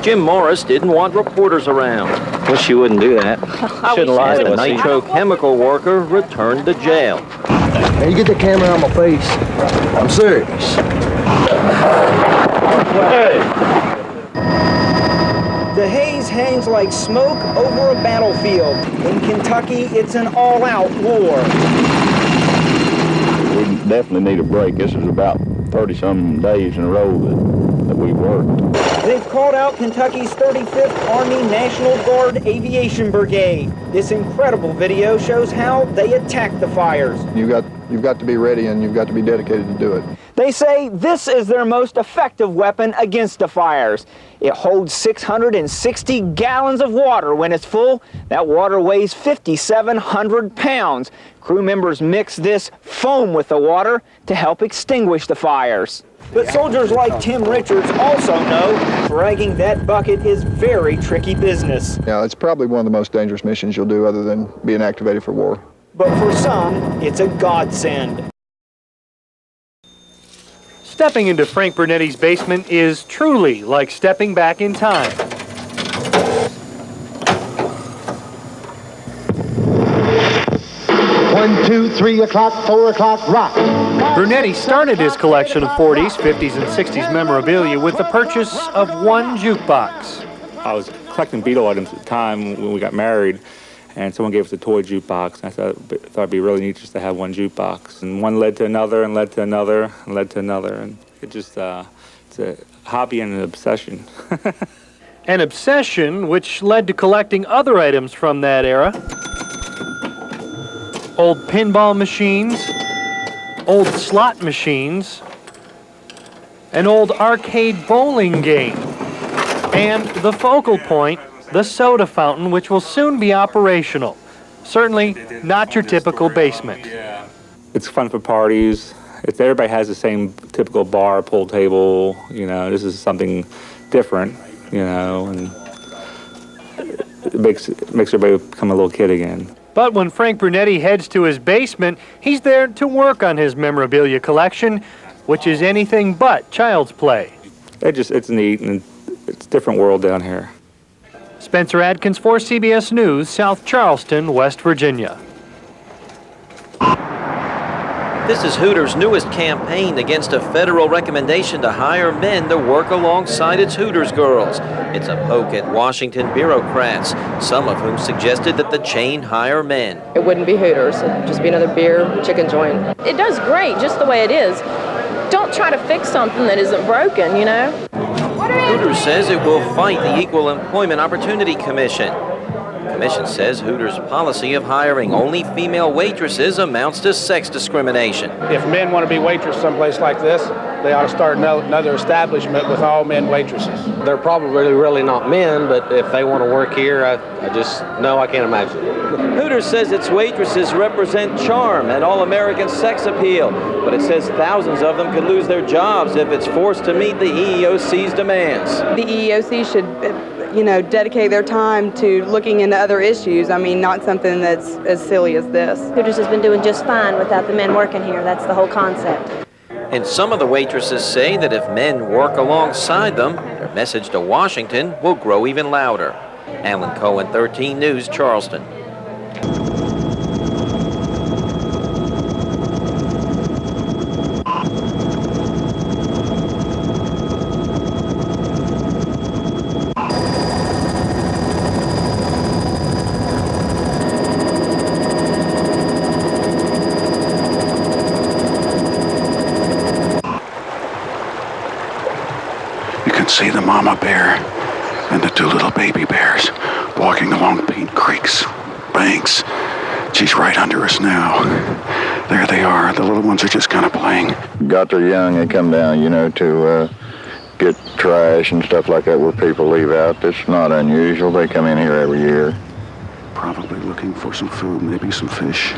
Jim Morris didn't want reporters around. Wish you wouldn't do that. Shouldn't lie to The us. nitrochemical worker returned to jail. Hey, you get the camera on my face. I'm serious. The haze hangs like smoke over a battlefield. In Kentucky, it's an all-out war. We definitely need a break. This is about 30-some days in a row that we worked. They've called out Kentucky's 35th Army National Guard Aviation Brigade. This incredible video shows how they attack the fires. You've got to be ready and you've got to be dedicated to do it. They say this is their most effective weapon against the fires. It holds 660 gallons of water when it's full. That water weighs 5,700 pounds. Crew members mix this foam with the water to help extinguish the fires. But soldiers like Tim Richards also know dragging that bucket is very tricky business. Yeah, it's probably one of the most dangerous missions you'll do other than being activated for war. But for some, it's a godsend. Stepping into Frank Burnetti's basement is truly like stepping back in time. One, 2, 3 o'clock, 4 o'clock, rock. Burnetti started his collection of 40s, 50s, and 60s memorabilia with the purchase of one jukebox. I was collecting Beatle items at the time when we got married, and someone gave us a toy jukebox, and I thought it'd be really neat just to have one jukebox. And one led to another, and led to another, and led to another, and it just, it's a hobby and an obsession. An obsession which led to collecting other items from that era. Old pinball machines, old slot machines, an old arcade bowling game, and the focal point, the soda fountain, which will soon be operational. Certainly not your typical basement. It's fun for parties. Everybody has the same typical bar, pool table, you know, this is something different, you know, and it makes everybody become a little kid again. But when Frank Burnetti heads to his basement, he's there to work on his memorabilia collection, which is anything but child's play. It's neat, and it's a different world down here. Spencer Adkins for CBS News, South Charleston, West Virginia. This is Hooters' newest campaign against a federal recommendation to hire men to work alongside its Hooters girls. It's a poke at Washington bureaucrats, some of whom suggested that the chain hire men. It wouldn't be Hooters. It'd just be another beer, chicken joint. It does great just the way it is. Don't try to fix something that isn't broken, you know? Hooters says it will fight the Equal Employment Opportunity Commission. The commission says Hooters' policy of hiring only female waitresses amounts to sex discrimination. If men want to be waitresses someplace like this, they ought to start another establishment with all men waitresses. They're probably really not men, but if they want to work here, I can't imagine. Hooters says its waitresses represent charm and all-American sex appeal, but it says thousands of them could lose their jobs if it's forced to meet the EEOC's demands. The EEOC should, dedicate their time to looking into other issues. I mean, not something that's as silly as this. Hooters has been doing just fine without the men working here. That's the whole concept. And some of the waitresses say that if men work alongside them, their message to Washington will grow even louder. Alan Cohen, 13 News, Charleston. See the mama bear and the two little baby bears walking along Paint Creek's banks. She's right under us now. There they are. The little ones are just kind of playing. Got their young, they come down, to get trash and stuff like that where people leave out. It's not unusual. They come in here every year. Probably looking for some food, maybe some fish,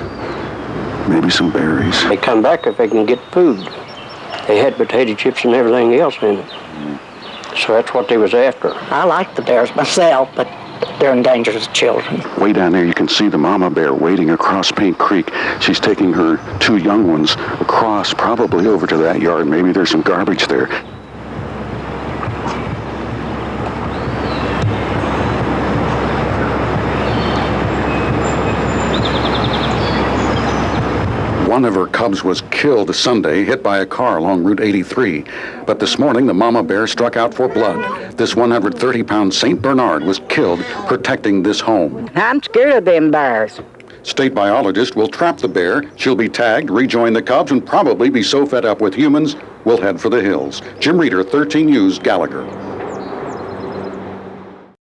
maybe some berries. They come back if they can get food. They had potato chips and everything else in it. So that's what they was after. I like the bears myself, but they're endangered as children. Way down there, you can see the mama bear wading across Paint Creek. She's taking her two young ones across, probably over to that yard. Maybe there's some garbage there. One of her cubs was killed Sunday, hit by a car along Route 83. But this morning, the mama bear struck out for blood. This 130-pound St. Bernard was killed protecting this home. I'm scared of them bears. State biologist will trap the bear. She'll be tagged, rejoin the cubs, and probably be so fed up with humans, will head for the hills. Jim Reeder, 13 News, Gallagher.